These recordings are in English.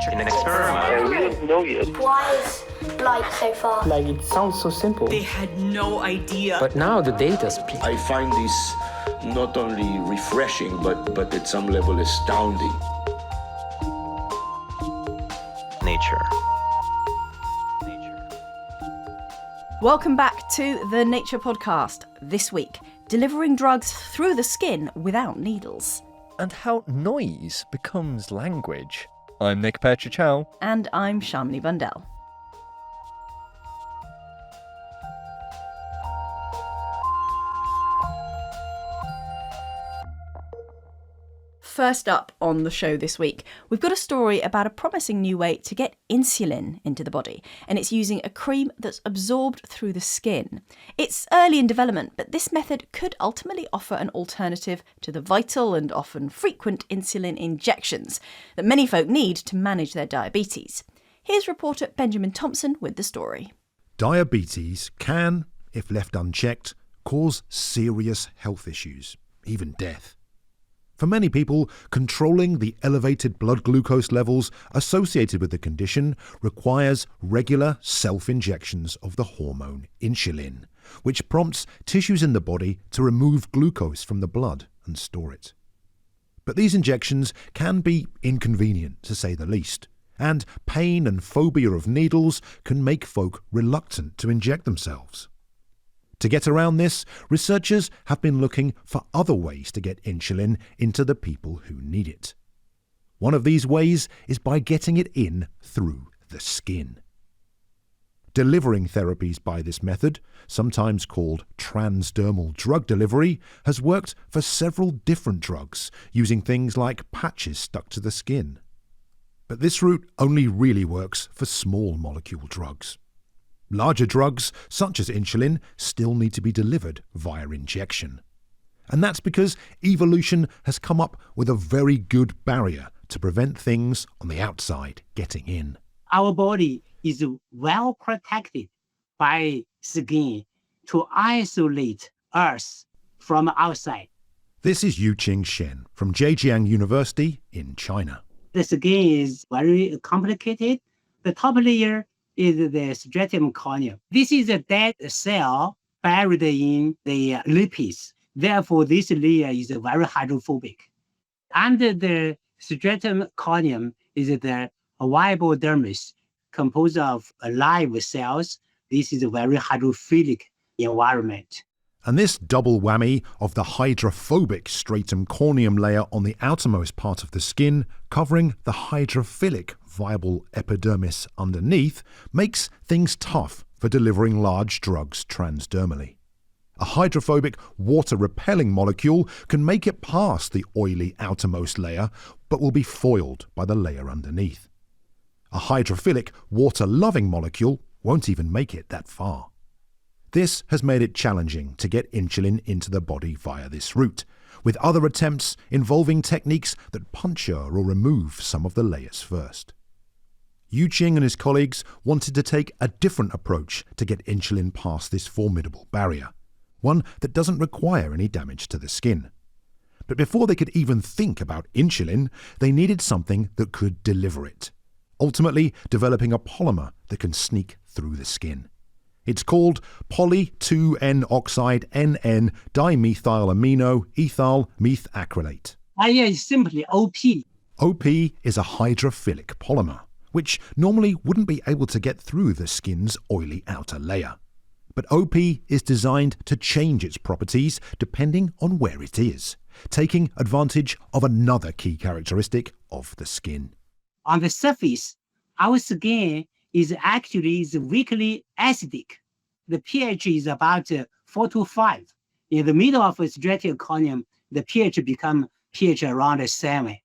In an experiment. We don't know yet. Why is light so far? Like, it sounds so simple. They had no idea. But now the data speaks. I find this not only refreshing, but at some level astounding. Nature. Welcome back to the Nature Podcast. This week, delivering drugs through the skin without needles. And how noise becomes language. I'm Nick Petrichow. And I'm Shamini Bundell. First up on the show this week, we've got a story about a promising new way to get insulin into the body, and it's using a cream that's absorbed through the skin. It's early in development, but this method could ultimately offer an alternative to the vital and often frequent insulin injections that many folk need to manage their diabetes. Here's reporter Benjamin Thompson with the story. Diabetes can, if left unchecked, cause serious health issues, even death. For many people, controlling the elevated blood glucose levels associated with the condition requires regular self-injections of the hormone insulin, which prompts tissues in the body to remove glucose from the blood and store it. But these injections can be inconvenient, to say the least, and pain and phobia of needles can make folk reluctant to inject themselves. To get around this, researchers have been looking for other ways to get insulin into the people who need it. One of these ways is by getting it in through the skin. Delivering therapies by this method, sometimes called transdermal drug delivery, has worked for several different drugs, using things like patches stuck to the skin. But this route only really works for small molecule drugs. Larger drugs, such as insulin, still need to be delivered via injection. And that's because evolution has come up with a very good barrier to prevent things on the outside getting in. Our body is well protected by skin to isolate us from outside. This is Yuqing Shen from Zhejiang University in China. The skin is very complicated. The top layer is the stratum corneum. This is a dead cell buried in the lipids. Therefore, this layer is very hydrophobic. Under the stratum corneum is the viable dermis, composed of live cells. This is a very hydrophilic environment. And this double whammy of the hydrophobic stratum corneum layer on the outermost part of the skin, covering the hydrophilic viable epidermis underneath, makes things tough for delivering large drugs transdermally. A hydrophobic, water-repelling molecule can make it past the oily outermost layer, but will be foiled by the layer underneath. A hydrophilic, water-loving molecule won't even make it that far. This has made it challenging to get insulin into the body via this route, with other attempts involving techniques that puncture or remove some of the layers first. Yuqing and his colleagues wanted to take a different approach to get insulin past this formidable barrier, one that doesn't require any damage to the skin. But before they could even think about insulin, they needed something that could deliver it, ultimately developing a polymer that can sneak through the skin. It's called poly-2N-oxide NN dimethylamino ethyl methacrylate. It's simply OP. OP is a hydrophilic polymer, which normally wouldn't be able to get through the skin's oily outer layer. But OP is designed to change its properties depending on where it is, taking advantage of another key characteristic of the skin. On the surface, our skin is actually weakly acidic. The pH is about 4 to 5. In the middle of the stratum corneum, the pH becomes pH around 7.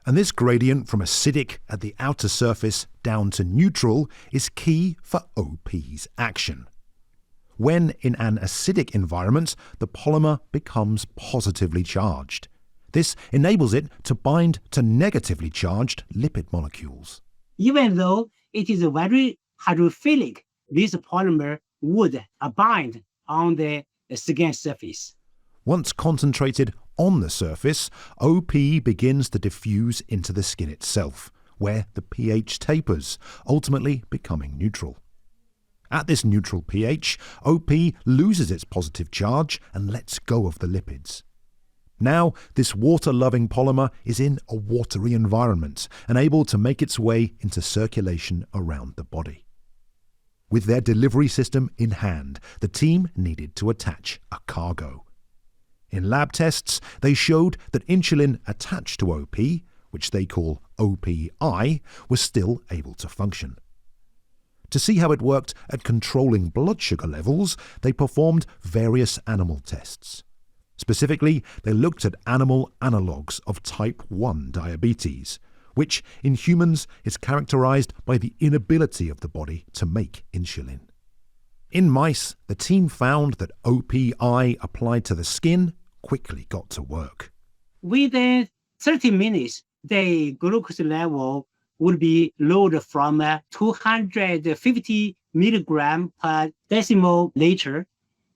And this gradient from acidic at the outer surface down to neutral is key for OP's action. When in an acidic environment, the polymer becomes positively charged. This enables it to bind to negatively charged lipid molecules. Even though it is very hydrophilic, this polymer would bind on the skin surface. Once concentrated on the surface, OP begins to diffuse into the skin itself, where the pH tapers, ultimately becoming neutral. At this neutral pH, OP loses its positive charge and lets go of the lipids. Now, this water-loving polymer is in a watery environment and able to make its way into circulation around the body. With their delivery system in hand, the team needed to attach a cargo. In lab tests, they showed that insulin attached to OP, which they call OPI, was still able to function. To see how it worked at controlling blood sugar levels, they performed various animal tests. Specifically, they looked at animal analogues of type 1 diabetes, which in humans is characterized by the inability of the body to make insulin. In mice, the team found that OPI applied to the skin quickly got to work. Within 30 minutes, the glucose level would be lowered from 250 milligram per decimal liter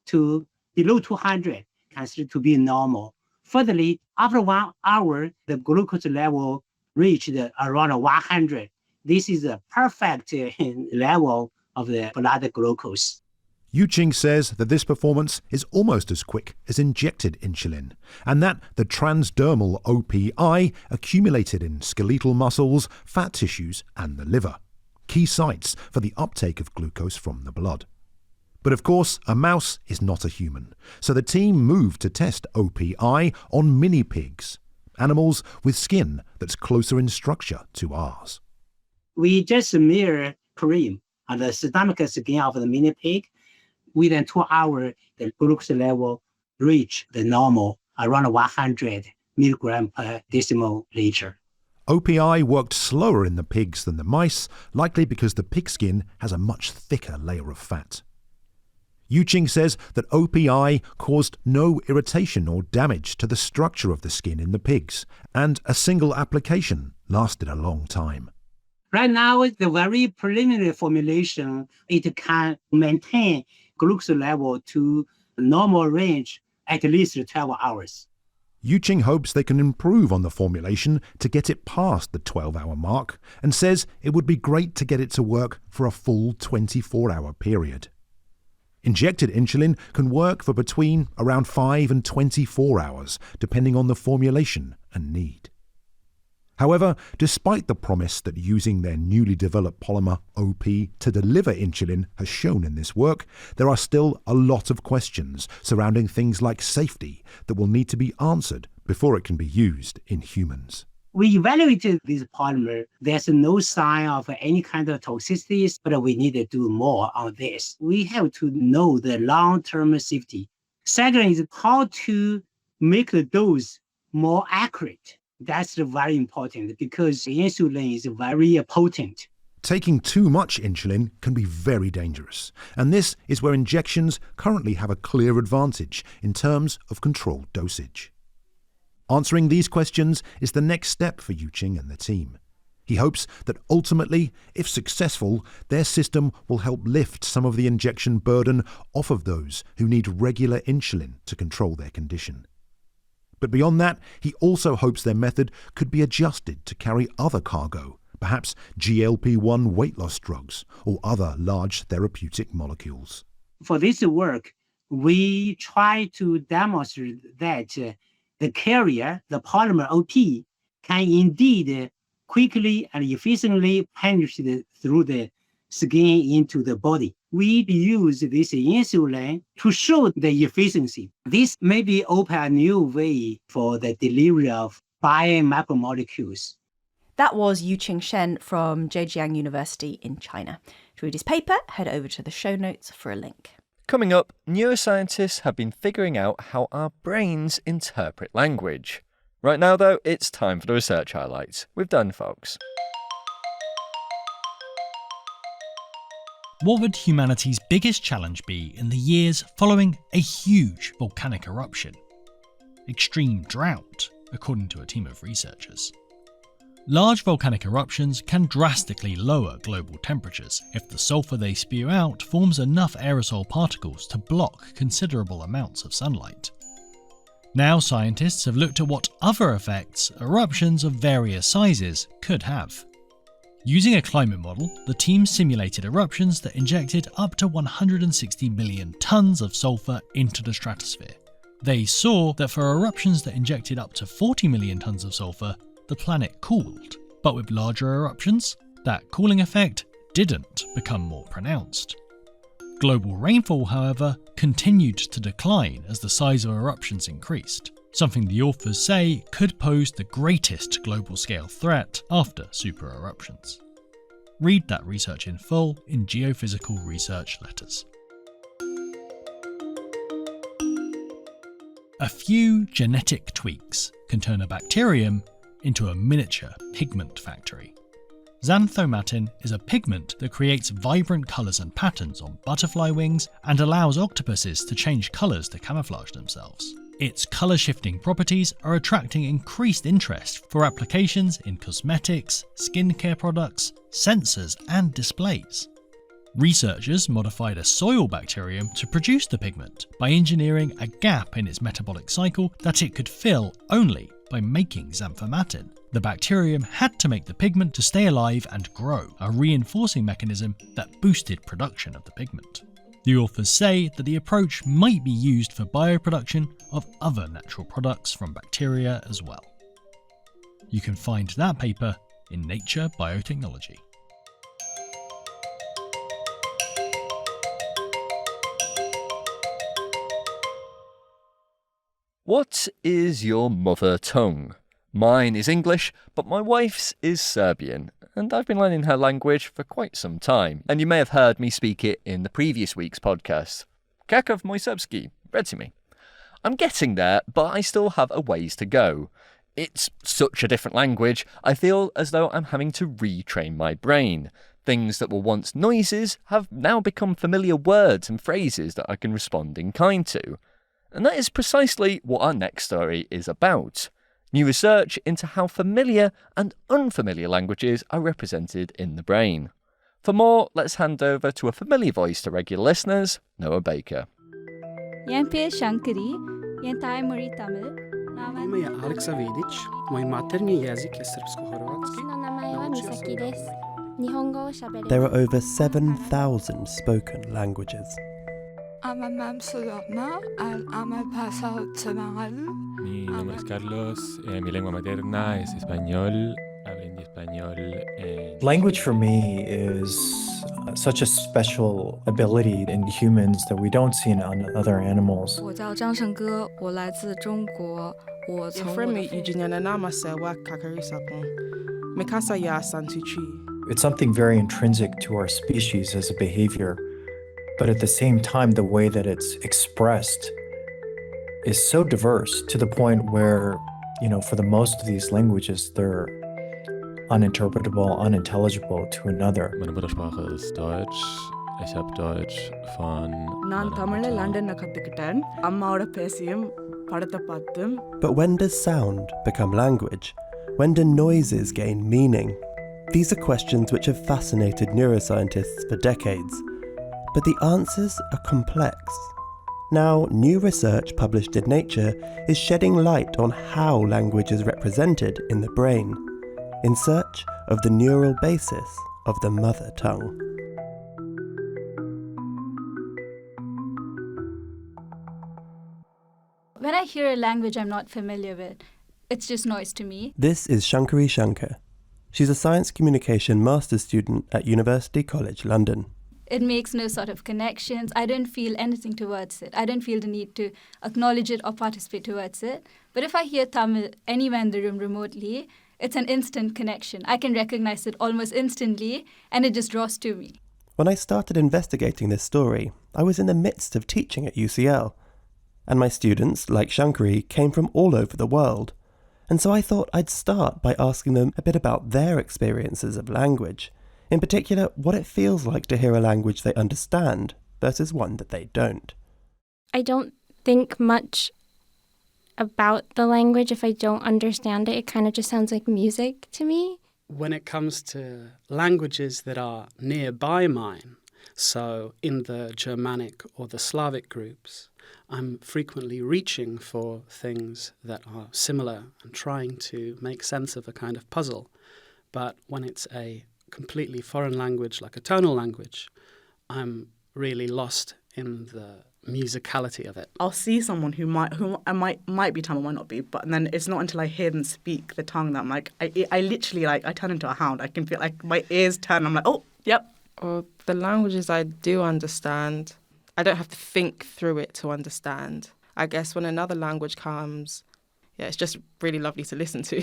to below 200, considered to be normal. Furtherly, after 1 hour, the glucose level reached around 100. This is a perfect level of the blood glucose. Yuqing says that this performance is almost as quick as injected insulin, and that the transdermal OPI accumulated in skeletal muscles, fat tissues, and the liver, key sites for the uptake of glucose from the blood. But of course, a mouse is not a human, so the team moved to test OPI on mini pigs, animals with skin that's closer in structure to ours. We just mirror cream on the stomach skin of the mini pig. Within 2 hours, the glucose level reached the normal, around 100 milligram per decimal liter. OPI worked slower in the pigs than the mice, likely because the pig skin has a much thicker layer of fat. Yuqing says that OPI caused no irritation or damage to the structure of the skin in the pigs, and a single application lasted a long time. Right now, the very preliminary formulation, it can maintain glucose level to normal range at least 12 hours. Yuqing hopes they can improve on the formulation to get it past the 12-hour mark, and says it would be great to get it to work for a full 24-hour period. Injected insulin can work for between around 5 and 24 hours, depending on the formulation and need. However, despite the promise that using their newly developed polymer OP to deliver insulin has shown in this work, there are still a lot of questions surrounding things like safety that will need to be answered before it can be used in humans. We evaluated this polymer. There's no sign of any kind of toxicities, but we need to do more on this. We have to know the long-term safety. Second is how to make the dose more accurate. That's very important because insulin is very potent. Taking too much insulin can be very dangerous, and this is where injections currently have a clear advantage in terms of controlled dosage. Answering these questions is the next step for Yuqing and the team. He hopes that ultimately, if successful, their system will help lift some of the injection burden off of those who need regular insulin to control their condition. But beyond that, he also hopes their method could be adjusted to carry other cargo, perhaps GLP-1 weight loss drugs or other large therapeutic molecules. For this work, we try to demonstrate that the carrier, the polymer OP, can indeed quickly and efficiently penetrate through the skin into the body. We use this insulin to show the efficiency. This maybe open a new way for the delivery of biomicromolecules. That was Yuqing Shen from Zhejiang University in China. To read his paper, head over to the show notes for a link. Coming up, neuroscientists have been figuring out how our brains interpret language. Right now, though, it's time for the research highlights. We've done, folks. What would humanity's biggest challenge be in the years following a huge volcanic eruption? Extreme drought, according to a team of researchers. Large volcanic eruptions can drastically lower global temperatures if the sulfur they spew out forms enough aerosol particles to block considerable amounts of sunlight. Now scientists have looked at what other effects eruptions of various sizes could have. Using a climate model, the team simulated eruptions that injected up to 160 million tons of sulfur into the stratosphere. They saw that for eruptions that injected up to 40 million tons of sulfur, the planet cooled. But with larger eruptions, that cooling effect didn't become more pronounced. Global rainfall, however, continued to decline as the size of eruptions increased, something the authors say could pose the greatest global scale threat after super eruptions. Read that research in full in Geophysical Research Letters. A few genetic tweaks can turn a bacterium into a miniature pigment factory. Xanthomatin is a pigment that creates vibrant colours and patterns on butterfly wings and allows octopuses to change colours to camouflage themselves. Its colour-shifting properties are attracting increased interest for applications in cosmetics, skincare products, sensors and displays. Researchers modified a soil bacterium to produce the pigment by engineering a gap in its metabolic cycle that it could fill only by making xanthomatin. The bacterium had to make the pigment to stay alive and grow, a reinforcing mechanism that boosted production of the pigment. The authors say that the approach might be used for bioproduction of other natural products from bacteria as well. You can find that paper in Nature Biotechnology. What is your mother tongue? Mine is English, but my wife's is Serbian, and I've been learning her language for quite some time, and you may have heard me speak it in the previous week's podcast. Kakav mój serbski, reci mi. I'm getting there, but I still have a ways to go. It's such a different language, I feel as though I'm having to retrain my brain. Things that were once noises have now become familiar words and phrases that I can respond in kind to. And that is precisely what our next story is about. New research into how familiar and unfamiliar languages are represented in the brain. For more, let's hand over to a familiar voice to regular listeners, Noah Baker. என் பேர் சங்கரி, என் தாய்மொழி Tamil. Ime je Aleksa Vidić, moj maternji jezik je srpsko-hrvatski. There are over 7,000 spoken languages. Mi nombre es Carlos, mi lengua materna es español, aprendí español. Language for me is such a special ability in humans that we don't see in other animals. 我叫张胜歌，我来自中国。我从我的 It's something very intrinsic to our species as a behavior. But at the same time, the way that it's expressed is so diverse to the point where, for the most of these languages, they're uninterpretable, unintelligible to another. Meine Muttersprache ist Deutsch. Ich habe Deutsch von நான் தமிழ்ல லண்டன்ல கத்துக்கிட்டேன். அம்மாவோட பேசியும் படத்தை பார்த்தும். But when does sound become language? When do noises gain meaning? These are questions which have fascinated neuroscientists for decades. But the answers are complex. Now, new research published in Nature is shedding light on how language is represented in the brain, in search of the neural basis of the mother tongue. When I hear a language I'm not familiar with, it's just noise to me. This is Shankari Shankar. She's a science communication master's student at University College London. It makes no sort of connections. I don't feel anything towards it. I don't feel the need to acknowledge it or participate towards it. But if I hear Tamil anywhere in the room remotely, it's an instant connection. I can recognize it almost instantly, and it just draws to me. When I started investigating this story, I was in the midst of teaching at UCL. And my students, like Shankari, came from all over the world. And so I thought I'd start by asking them a bit about their experiences of language. In particular, what it feels like to hear a language they understand versus one that they don't. I don't think much about the language if I don't understand it. It kind of just sounds like music to me. When it comes to languages that are nearby mine, so in the Germanic or the Slavic groups, I'm frequently reaching for things that are similar and trying to make sense of a kind of puzzle. But when it's a completely foreign language, like a tonal language, I'm really lost in the musicality of it. I'll see someone who might be Tamil, might not be, but then it's not until I hear them speak the tongue that I'm like, I literally I turn into a hound. I can feel like my ears turn. I'm like, oh, yep. Well, the languages I do understand, I don't have to think through it to understand. I guess when another language comes, yeah, it's just really lovely to listen to,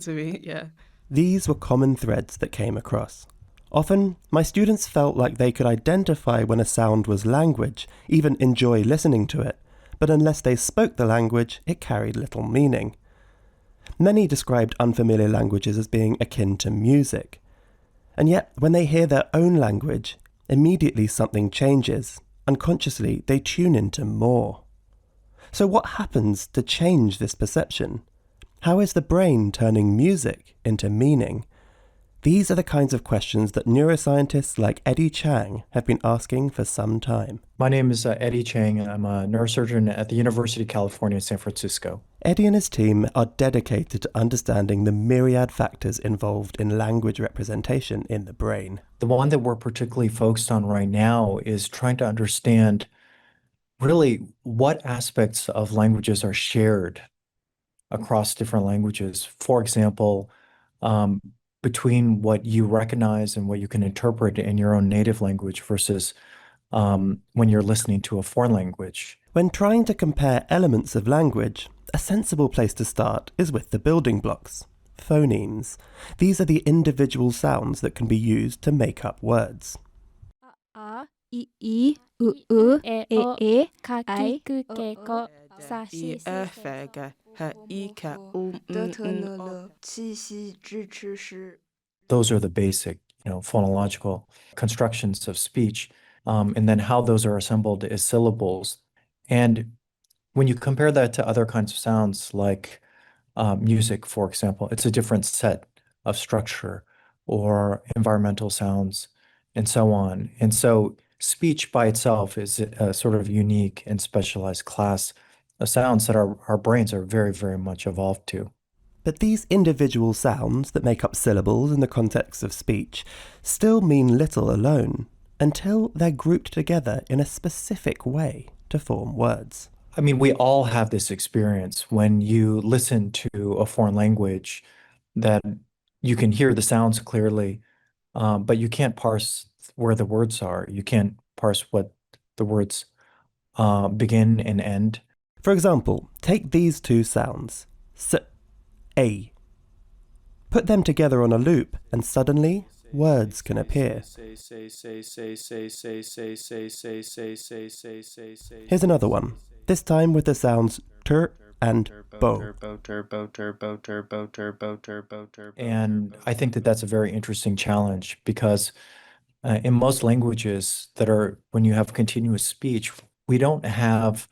to me, yeah. These were common threads that came across. Often, my students felt like they could identify when a sound was language, even enjoy listening to it, but unless they spoke the language, it carried little meaning. Many described unfamiliar languages as being akin to music. And yet, when they hear their own language, immediately something changes. Unconsciously, they tune into more. So what happens to change this perception? How is the brain turning music into meaning? These are the kinds of questions that neuroscientists like Eddie Chang have been asking for some time. My name is Eddie Chang. I'm a neurosurgeon at the University of California, San Francisco. Eddie and his team are dedicated to understanding the myriad factors involved in language representation in the brain. The one that we're particularly focused on right now is trying to understand really what aspects of languages are shared across different languages. For example, between what you recognize and what you can interpret in your own native language versus when you're listening to a foreign language. When trying to compare elements of language, a sensible place to start is with the building blocks, phonemes. These are the individual sounds that can be used to make up words. A, I, u, u, e, ka, ki, ku, ke, ko, sa, shi, si, se, Those are the basic, phonological constructions of speech. And then how those are assembled is syllables. And when you compare that to other kinds of sounds like music, for example, it's a different set of structure, or environmental sounds and so on. And so speech by itself is a sort of unique and specialized class of sounds that our brains are very, very much evolved to. But these individual sounds that make up syllables in the context of speech still mean little alone until they're grouped together in a specific way to form words. I mean, we all have this experience when you listen to a foreign language that you can hear the sounds clearly, but you can't parse where the words are. You can't parse what the words begin and end. For example, take these two sounds, s, a. Put them together on a loop, and suddenly words can appear. Here's another one, this time with the sounds ter and bo. And I think that that's a very interesting challenge because in most languages that are, when you have continuous speech, we don't have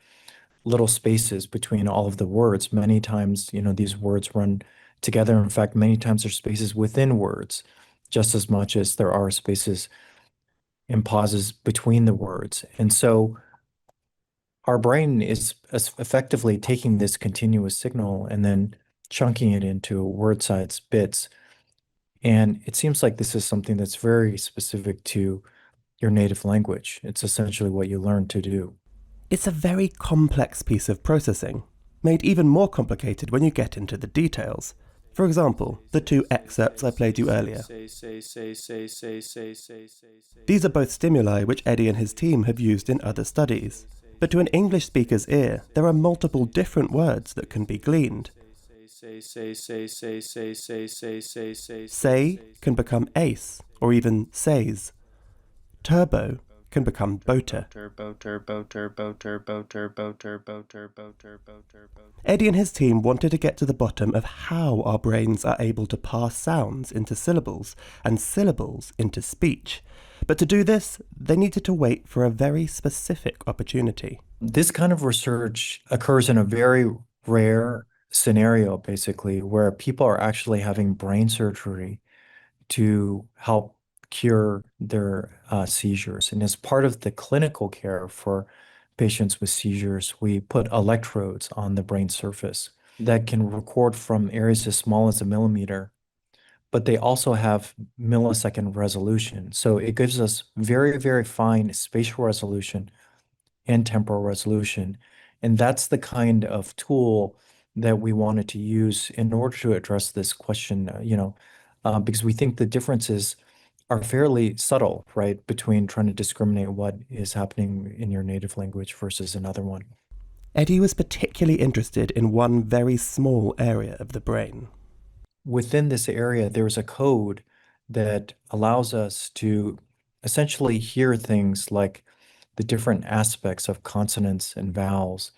little spaces between all of the words. Many times, these words run together. In fact, many times there's spaces within words, just as much as there are spaces and pauses between the words. And so our brain is effectively taking this continuous signal and then chunking it into word-sized bits. And it seems like this is something that's very specific to your native language. It's essentially what you learn to do. It's a very complex piece of processing, made even more complicated when you get into the details. For example, the two excerpts I played you earlier. These are both stimuli which Eddie and his team have used in other studies. But to an English speaker's ear, there are multiple different words that can be gleaned. Say can become ace, or even says. Turbo can become boater. Eddie and his team wanted to get to the bottom of how our brains are able to parse sounds into syllables and syllables into speech. But to do this, they needed to wait for a very specific opportunity. This kind of research occurs in a very rare scenario, basically, where people are actually having brain surgery to help cure their seizures. And as part of the clinical care for patients with seizures, we put electrodes on the brain surface that can record from areas as small as a millimeter, but they also have millisecond resolution. So it gives us very, very fine spatial resolution and temporal resolution. And that's the kind of tool that we wanted to use in order to address this question, because we think the differences are fairly subtle, right, between trying to discriminate what is happening in your native language versus another one. Eddie was particularly interested in one very small area of the brain. Within this area, there's a code that allows us to essentially hear things like the different aspects of consonants and vowels,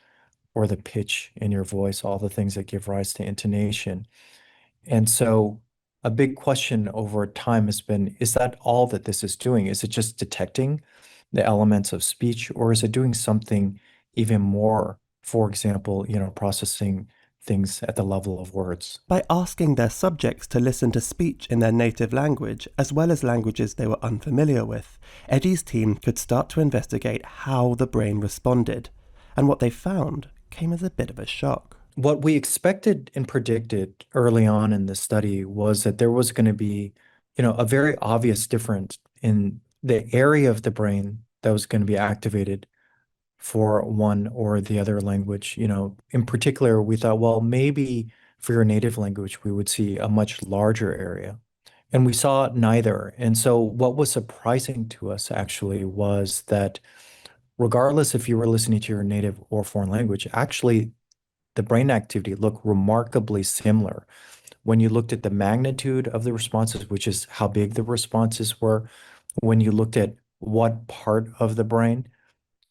or the pitch in your voice, all the things that give rise to intonation. And so a big question over time has been, is that all that this is doing? Is it just detecting the elements of speech, or is it doing something even more? For example, processing things at the level of words. By asking their subjects to listen to speech in their native language, as well as languages they were unfamiliar with, Eddie's team could start to investigate how the brain responded. And what they found came as a bit of a shock. What we expected and predicted early on in the study was that there was going to be, a very obvious difference in the area of the brain that was going to be activated for one or the other language. In particular, we thought, well, maybe for your native language, we would see a much larger area. And we saw neither. And so what was surprising to us actually was that regardless if you were listening to your native or foreign language, actually the brain activity looked remarkably similar. When you looked at the magnitude of the responses, which is how big the responses were, when you looked at what part of the brain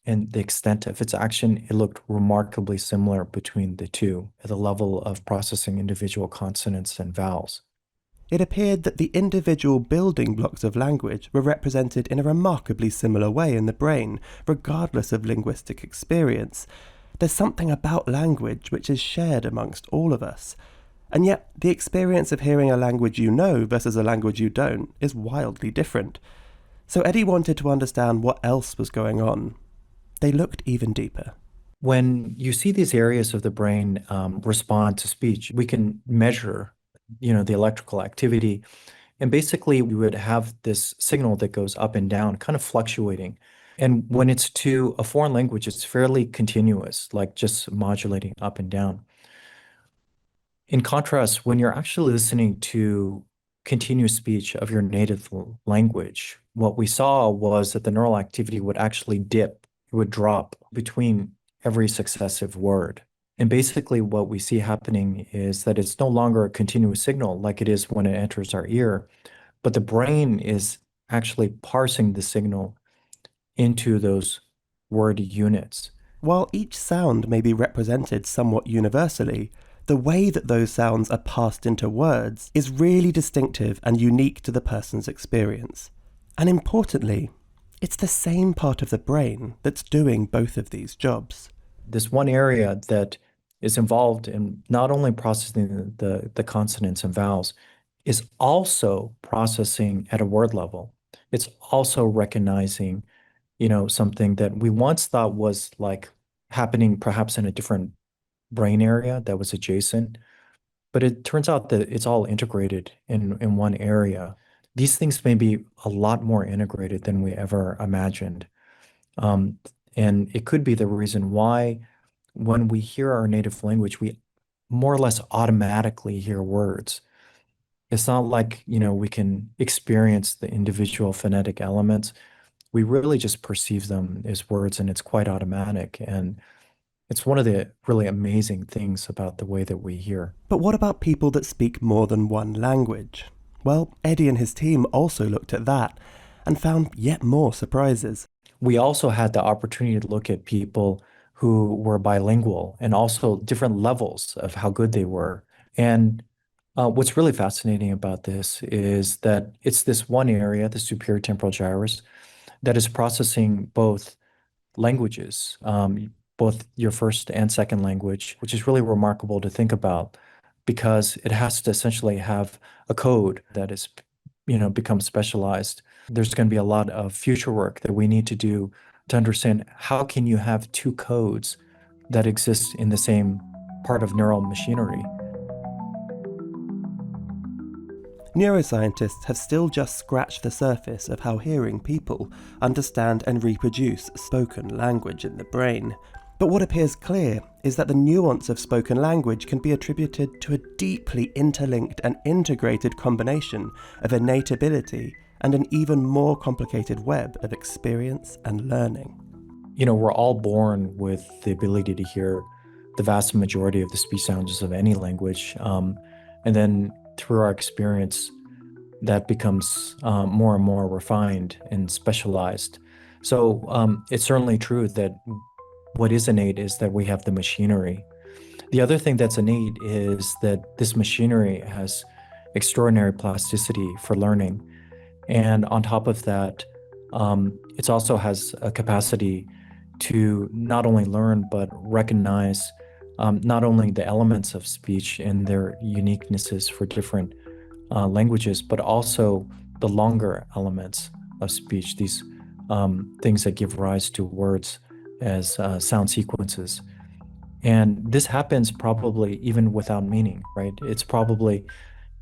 and the extent of its action, it looked remarkably similar between the two at the level of processing individual consonants and vowels. It appeared that the individual building blocks of language were represented in a remarkably similar way in the brain, regardless of linguistic experience. There's something about language which is shared amongst all of us. And yet, the experience of hearing a language you know versus a language you don't is wildly different. So Eddie wanted to understand what else was going on. They looked even deeper. When you see these areas of the brain respond to speech, we can measure, the electrical activity. And basically, we would have this signal that goes up and down, kind of fluctuating. And when it's to a foreign language, it's fairly continuous, like just modulating up and down. In contrast, when you're actually listening to continuous speech of your native language, what we saw was that the neural activity would actually dip, it would drop between every successive word. And basically what we see happening is that it's no longer a continuous signal like it is when it enters our ear, but the brain is actually parsing the signal into those word units. While each sound may be represented somewhat universally, the way that those sounds are passed into words is really distinctive and unique to the person's experience. And importantly, it's the same part of the brain that's doing both of these jobs. This one area that is involved in not only processing the consonants and vowels is also processing at a word level. It's also recognizing, something that we once thought was like happening perhaps in a different brain area that was adjacent, but it turns out that it's all integrated in one area. These things may be a lot more integrated than we ever imagined. And it could be the reason why when we hear our native language, we more or less automatically hear words. It's not like, we can experience the individual phonetic elements. We really just perceive them as words, and it's quite automatic. And it's one of the really amazing things about the way that we hear. But what about people that speak more than one language? Well, Eddie and his team also looked at that and found yet more surprises. We also had the opportunity to look at people who were bilingual and also different levels of how good they were. And what's really fascinating about this is that it's this one area, the superior temporal gyrus, that is processing both languages, both your first and second language, which is really remarkable to think about because it has to essentially have a code that is, become specialized. There's going to be a lot of future work that we need to do to understand how can you have two codes that exist in the same part of neural machinery. neuroscientists have still just scratched the surface of how hearing people understand and reproduce spoken language in the brain. But what appears clear is that the nuance of spoken language can be attributed to a deeply interlinked and integrated combination of innate ability and an even more complicated web of experience and learning. You know, we're all born with the ability to hear the vast majority of the speech sounds of any language. And then through our experience, that becomes more and more refined and specialized. So it's certainly true that what is innate is that we have the machinery. The other thing that's innate is that this machinery has extraordinary plasticity for learning. And on top of that, it also has a capacity to not only learn, but recognize not only the elements of speech and their uniquenesses for different languages, but also the longer elements of speech, these things that give rise to words as sound sequences. And this happens probably even without meaning, right? It's probably,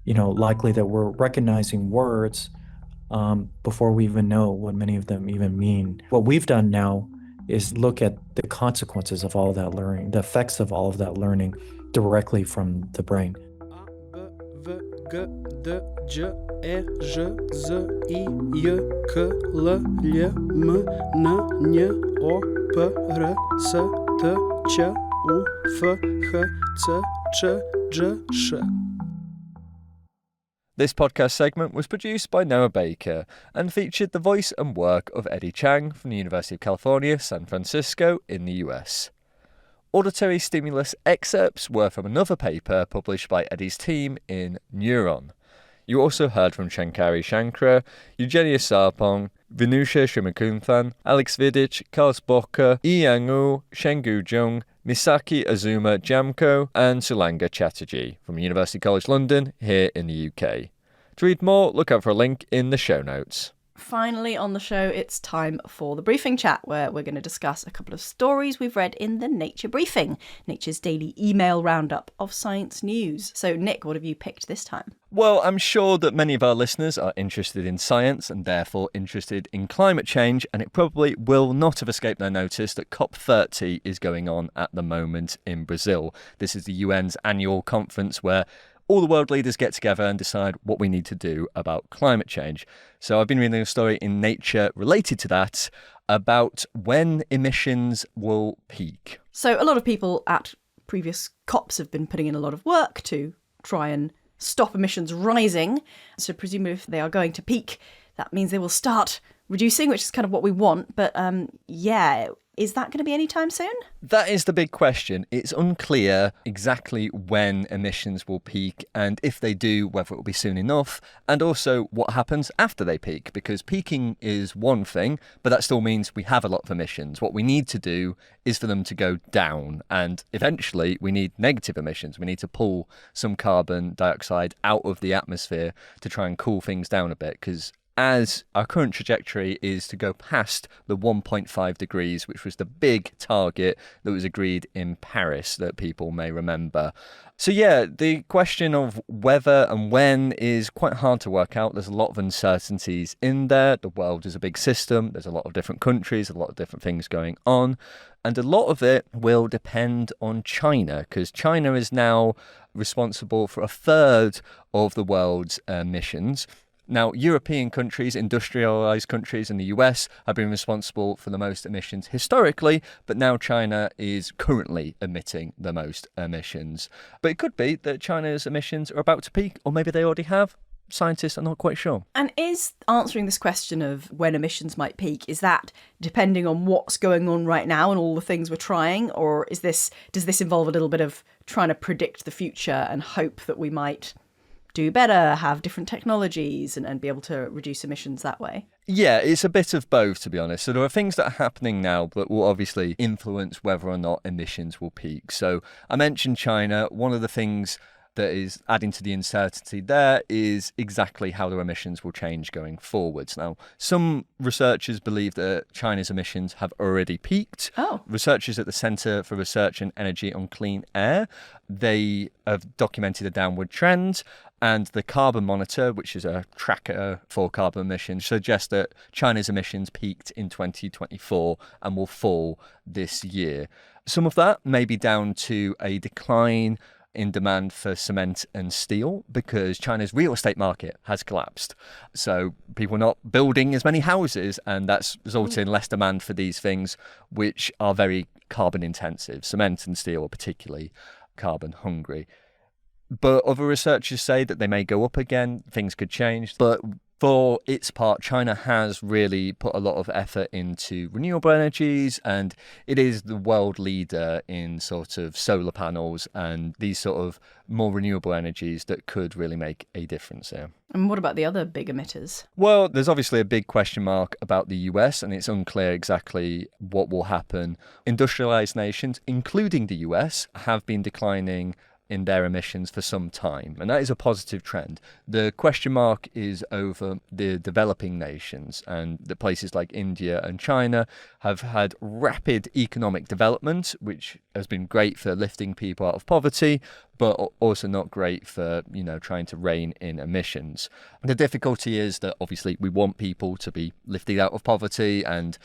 likely that we're recognizing words before we even know what many of them even mean. What we've done now is look at the consequences of all of that learning, the effects of all of that learning directly from the brain. G, D, J, E, J, Z, I, J, K, L, L, M, N, N, O, P, R, S, T, Č, U, F, H, C, Č, J, Š. This podcast segment was produced by Noah Baker and featured the voice and work of Eddie Chang from the University of California, San Francisco in the US. Auditory stimulus excerpts were from another paper published by Eddie's team in Neuron. You also heard from Shankari Shankra, Eugenia Sarpong, Vinusha Srimukunthan, Alex Vidic, Carlos Boca, Yang Wu, Shengu Jung, Misaki Azuma Jamko, and Sulanga Chatterjee from University College London here in the UK. To read more, look out for a link in the show notes. Finally on the show, it's time for the briefing chat, where we're going to discuss a couple of stories we've read in the Nature Briefing, Nature's daily email roundup of science news. So, Nick, what have you picked this time? Well, I'm sure that many of our listeners are interested in science and therefore interested in climate change, and it probably will not have escaped their notice that COP30 is going on at the moment in Brazil. This is the UN's annual conference where all the world leaders get together and decide what we need to do about climate change. So I've been reading a story in Nature related to that about when emissions will peak. So a lot of people at previous COPs have been putting in a lot of work to try and stop emissions rising. So presumably if they are going to peak, that means they will start reducing, which is kind of what we want. But is that going to be anytime soon? That is the big question. It's unclear exactly when emissions will peak, and if they do, whether it will be soon enough, and also what happens after they peak, because peaking is one thing, but that still means we have a lot of emissions. What we need to do is for them to go down, and eventually we need negative emissions. We need to pull some carbon dioxide out of the atmosphere to try and cool things down a bit, because as our current trajectory is to go past the 1.5 degrees, which was the big target that was agreed in Paris that people may remember. So yeah, the question of whether and when is quite hard to work out. There's a lot of uncertainties in there. The world is a big system. There's a lot of different countries, a lot of different things going on. And a lot of it will depend on China, because China is now responsible for a third of the world's emissions. Now, European countries, industrialised countries in the US have been responsible for the most emissions historically, but now China is currently emitting the most emissions. But it could be that China's emissions are about to peak, or maybe they already have. Scientists are not quite sure. And is answering this question of when emissions might peak, is that depending on what's going on right now and all the things we're trying, or does this involve a little bit of trying to predict the future and hope that we might do better, have different technologies and be able to reduce emissions that way? Yeah, it's a bit of both, to be honest. So there are things that are happening now that will obviously influence whether or not emissions will peak. So I mentioned China. One of the things that is adding to the uncertainty there is exactly how their emissions will change going forwards. Now, some researchers believe that China's emissions have already peaked. Researchers at the Centre for Research and Energy on Clean Air, they have documented a downward trend, and the Carbon Monitor, which is a tracker for carbon emissions, suggests that China's emissions peaked in 2024 and will fall this year. Some of that may be down to a decline in demand for cement and steel because China's real estate market has collapsed. So people are not building as many houses, and that's resulted in less demand for these things, which are very carbon intensive. Cement and steel are particularly carbon hungry. But other researchers say that they may go up again, things could change. But for its part, China has really put a lot of effort into renewable energies, and it is the world leader in sort of solar panels and these sort of more renewable energies that could really make a difference here. And what about the other big emitters? Well, there's obviously a big question mark about the US, and it's unclear exactly what will happen. Industrialized nations, including the US, have been declining in their emissions for some time, and that is a positive trend. The question mark is over the developing nations, and the places like India and China have had rapid economic development, which has been great for lifting people out of poverty, but also not great for, trying to rein in emissions. The difficulty is that obviously we want people to be lifted out of poverty, and,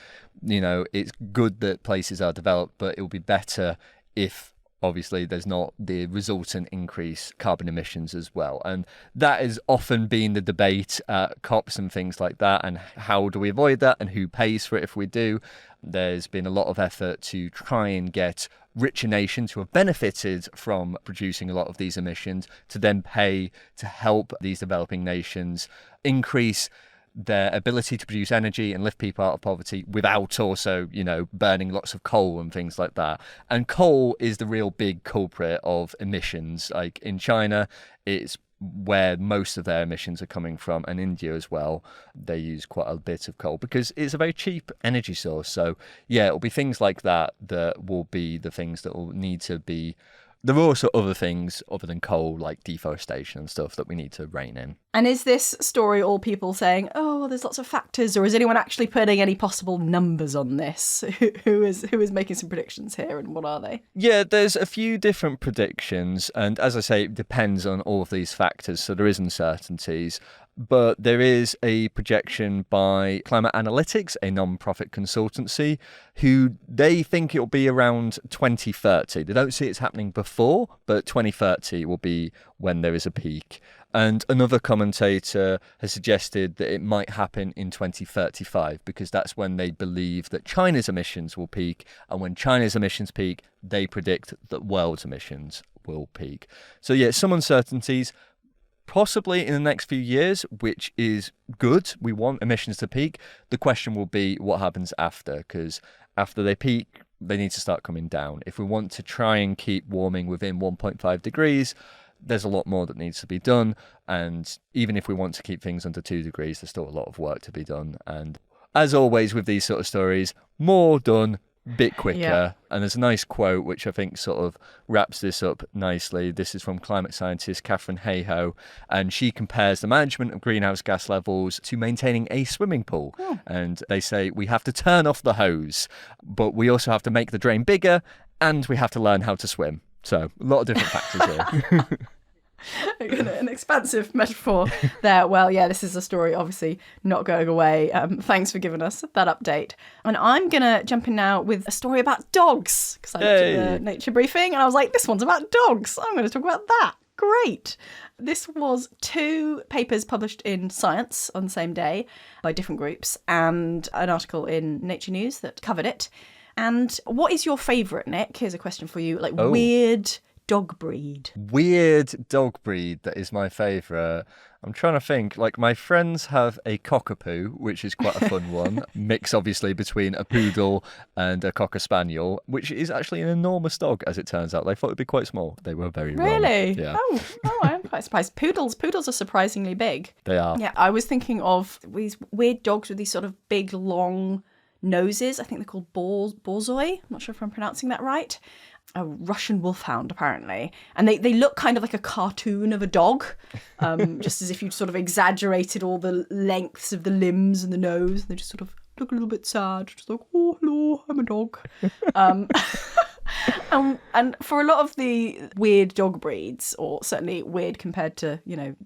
it's good that places are developed, but it will be better if obviously there's not the resultant increase carbon emissions as well. And that has often been the debate at COPs and things like that, and how do we avoid that and who pays for it if we do. There's been a lot of effort to try and get richer nations who have benefited from producing a lot of these emissions to then pay to help these developing nations increase their ability to produce energy and lift people out of poverty without also, burning lots of coal and things like that. And coal is the real big culprit of emissions. Like in China, it's where most of their emissions are coming from, and India as well. They use quite a bit of coal because it's a very cheap energy source. So yeah, it'll be things like that that will be the things that will need to be. There are also other things other than coal, like deforestation and stuff, that we need to rein in. And is this story all people saying, oh, well, there's lots of factors, or is anyone actually putting any possible numbers on this? Who is making some predictions here, and what are they? Yeah, there's a few different predictions, and as I say, it depends on all of these factors, so there is uncertainties. But there is a projection by Climate Analytics, a non-profit consultancy, who they think it will be around 2030. They don't see it's happening before, but 2030 will be when there is a peak. And another commentator has suggested that it might happen in 2035, because that's when they believe that China's emissions will peak. And when China's emissions peak, they predict that world's emissions will peak. So yeah, some uncertainties. Possibly in the next few years, which is good. We want emissions to peak. The question will be what happens after, because after they peak, they need to start coming down. If we want to try and keep warming within 1.5 degrees, there's a lot more that needs to be done. And even if we want to keep things under 2 degrees, there's still a lot of work to be done. And as always with these sort of stories, more done, bit quicker. Yeah. And there's a nice quote which I think sort of wraps this up nicely. This is from climate scientist Catherine Hayhoe, and she compares the management of greenhouse gas levels to maintaining a swimming pool. And they say we have to turn off the hose, but we also have to make the drain bigger, and we have to learn how to swim. So a lot of different factors here. An expansive metaphor there. Well, yeah, this is a story obviously not going away. Thanks for giving us that update. And I'm going to jump in now with a story about dogs, because I looked at the Nature briefing and I was like, this one's about dogs. I'm going to talk about that. Great. This was 2 papers published in Science on the same day by different groups, and an article in Nature News that covered it. And what is your favourite, Nick? Here's a question for you. Weird dog breed. Weird dog breed that is my favourite. I'm trying to think. My friends have a cockapoo, which is quite a fun one. Mix, obviously, between a poodle and a cocker spaniel, which is actually an enormous dog, as it turns out. They thought it'd be quite small. They were very wrong. Really? Yeah. Oh, I'm quite surprised. Poodles are surprisingly big. They are. Yeah, I was thinking of these weird dogs with these sort of big, long noses. I think they're called borzoi. I'm not sure if I'm pronouncing that right. a Russian wolfhound, apparently. And they look kind of like a cartoon of a dog, just as if you'd sort of exaggerated all the lengths of the limbs and the nose. They just sort of look a little bit sad, just like, oh, hello, I'm a dog. And for a lot of the weird dog breeds, or certainly weird compared to,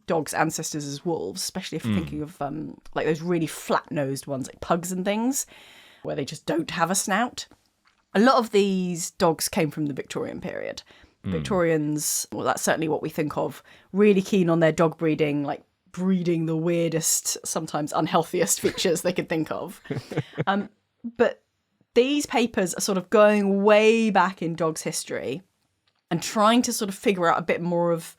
dogs' ancestors as wolves, especially if you're thinking of like those really flat-nosed ones like pugs and things, where they just don't have a snout. A lot of these dogs came from the Victorian period. Victorians, well, that's certainly what we think of, really keen on their dog breeding, like breeding the weirdest, sometimes unhealthiest features they could think of. But these papers are sort of going way back in dogs' history and trying to sort of figure out a bit more of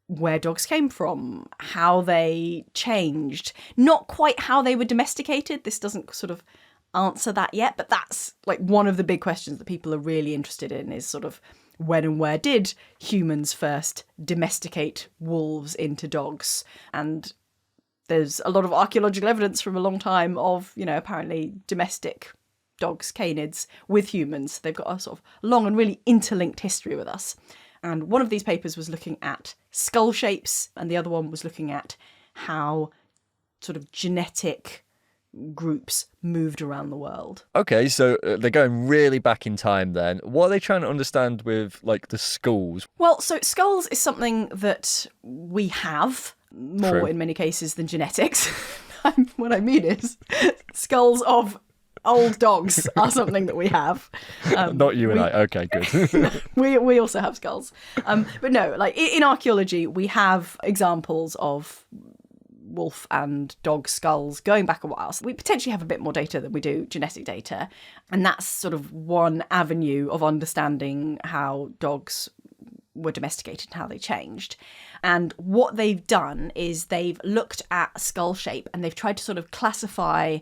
where dogs came from, how they changed, not quite how they were domesticated. This doesn't sort of answer that yet, but that's like one of the big questions that people are really interested in, is sort of when and where did humans first domesticate wolves into dogs? And there's a lot of archaeological evidence from a long time of, apparently domestic dogs, canids, with humans. They've got a sort of long and really interlinked history with us. And one of these papers was looking at skull shapes, and the other one was looking at how sort of genetic groups moved around the world. Okay, so they're going really back in time then. What are they trying to understand with, like, the skulls? Well, so skulls is something that we have more True. in many cases than genetics. What I mean is skulls of old dogs are something that we have. Not you and I. Okay, good. we also have skulls. But no, like in archaeology, we have examples of wolf and dog skulls going back a while. So we potentially have a bit more data than we do genetic data. And that's sort of one avenue of understanding how dogs were domesticated and how they changed. And what they've done is they've looked at skull shape and they've tried to sort of classify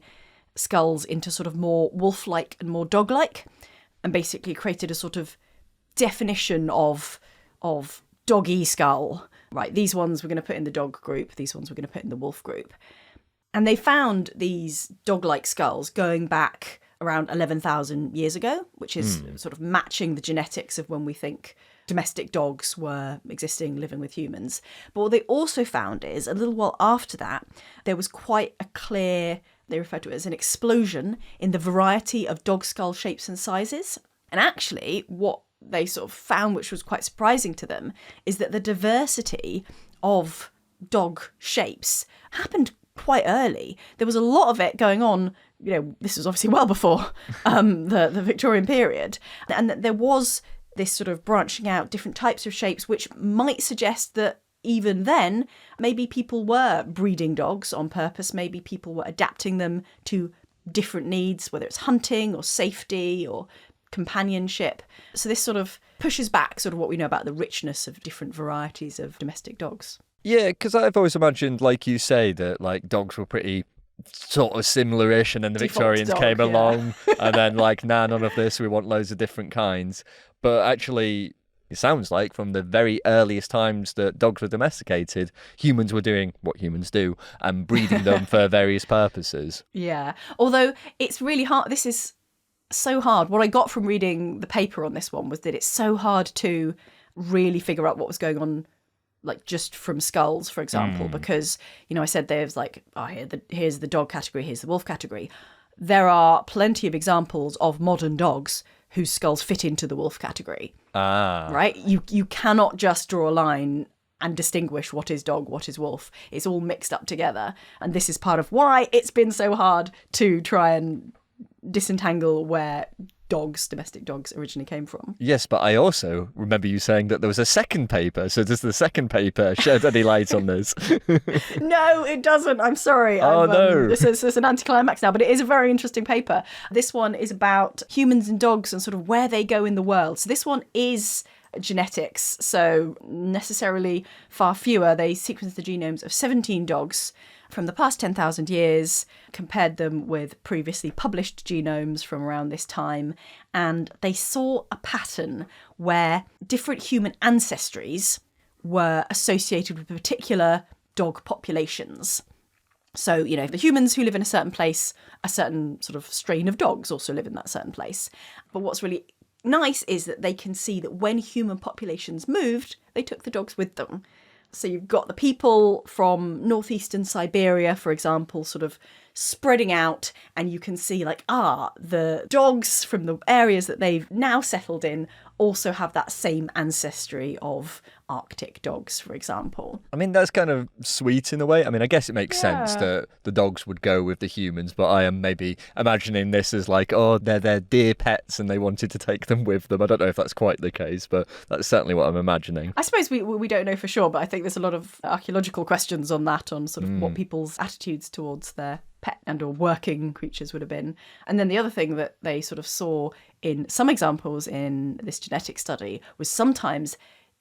skulls into sort of more wolf-like and more dog-like, and basically created a sort of definition of doggy skull. Right, these ones we're going to put in the dog group, these ones we're going to put in the wolf group. And they found these dog-like skulls going back around 11,000 years ago, which is sort of matching the genetics of when we think domestic dogs were existing, living with humans. But what they also found is, a little while after that, there was quite a clear, they refer to it as an explosion in the variety of dog skull shapes and sizes. And actually, what they sort of found, which was quite surprising to them, is that the diversity of dog shapes happened quite early. There was a lot of it going on, this was obviously well before the Victorian period, and that there was this sort of branching out different types of shapes, which might suggest that even then, maybe people were breeding dogs on purpose, maybe people were adapting them to different needs, whether it's hunting or safety or companionship. So this sort of pushes back sort of what we know about the richness of different varieties of domestic dogs. Yeah, because I've always imagined, like you say, that like dogs were pretty sort of similar-ish, and then the Victorians came along and then like, nah, none of this, we want loads of different kinds. But actually, it sounds like from the very earliest times that dogs were domesticated, humans were doing what humans do and breeding them for various purposes. Yeah, although it's really hard. This is so hard. What I got from reading the paper on this one was that it's so hard to really figure out what was going on, like just from skulls, for example, because, I said there's like, here's the dog category, here's the wolf category. There are plenty of examples of modern dogs whose skulls fit into the wolf category. Right? You cannot just draw a line and distinguish what is dog, what is wolf. It's all mixed up together. And this is part of why it's been so hard to try and disentangle where domestic dogs originally came from. Yes, but I also remember you saying that there was a second paper. So does the second paper shed any light on this? No, it doesn't. I'm sorry. No. This is an anticlimax now, but it is a very interesting paper. This one is about humans and dogs and sort of where they go in the world. So this one is genetics, so necessarily far fewer. They sequenced the genomes of 17 dogs from the past 10,000 years, compared them with previously published genomes from around this time, and they saw a pattern where different human ancestries were associated with particular dog populations. So, the humans who live in a certain place, a certain sort of strain of dogs also live in that certain place. But what's really nice is that they can see that when human populations moved, they took the dogs with them. So you've got the people from northeastern Siberia, for example, sort of spreading out, and you can see like, the dogs from the areas that they've now settled in also have that same ancestry of Arctic dogs, for example. I mean, that's kind of sweet in a way. I mean, I guess it makes sense that the dogs would go with the humans, but I am maybe imagining this as like, they're their dear pets and they wanted to take them with them. I don't know if that's quite the case, but that's certainly what I'm imagining. I suppose we don't know for sure, but I think there's a lot of archaeological questions on that, on sort of what people's attitudes towards their pet and or working creatures would have been. And then the other thing that they sort of saw in some examples in this genetic study was sometimes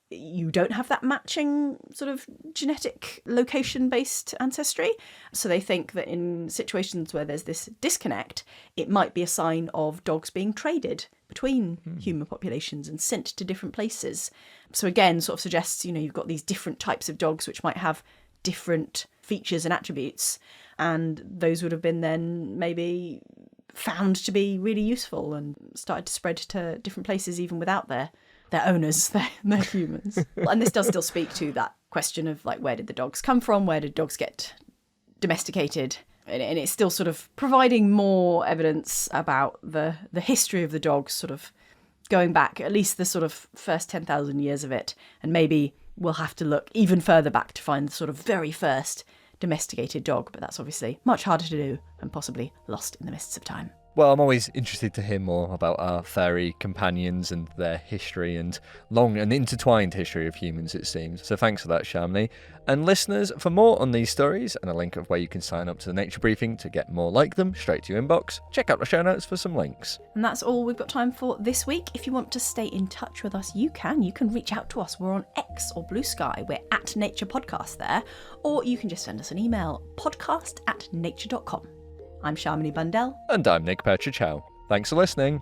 you don't have that matching sort of genetic location-based ancestry. So they think that in situations where there's this disconnect, it might be a sign of dogs being traded between human populations and sent to different places. So again, sort of suggests, you've got these different types of dogs which might have different features and attributes, and those would have been then maybe found to be really useful and started to spread to different places even without their owners, their humans. And this does still speak to that question of like, where did the dogs come from? Where did dogs get domesticated? And it's still sort of providing more evidence about the history of the dogs, sort of going back at least the sort of first 10,000 years of it. And maybe we'll have to look even further back to find the sort of very first domesticated dog, but that's obviously much harder to do and possibly lost in the mists of time. Well, I'm always interested to hear more about our furry companions and their history and long and intertwined history of humans, it seems. So thanks for that, Shamini. And listeners, for more on these stories and a link of where you can sign up to the Nature Briefing to get more like them straight to your inbox, check out the show notes for some links. And that's all we've got time for this week. If you want to stay in touch with us, you can reach out to us. We're on X or Blue Sky. We're at Nature Podcast there. Or you can just send us an email, podcast@nature.com. I'm Shamini Bundell. And I'm Nick Petrichow. Thanks for listening.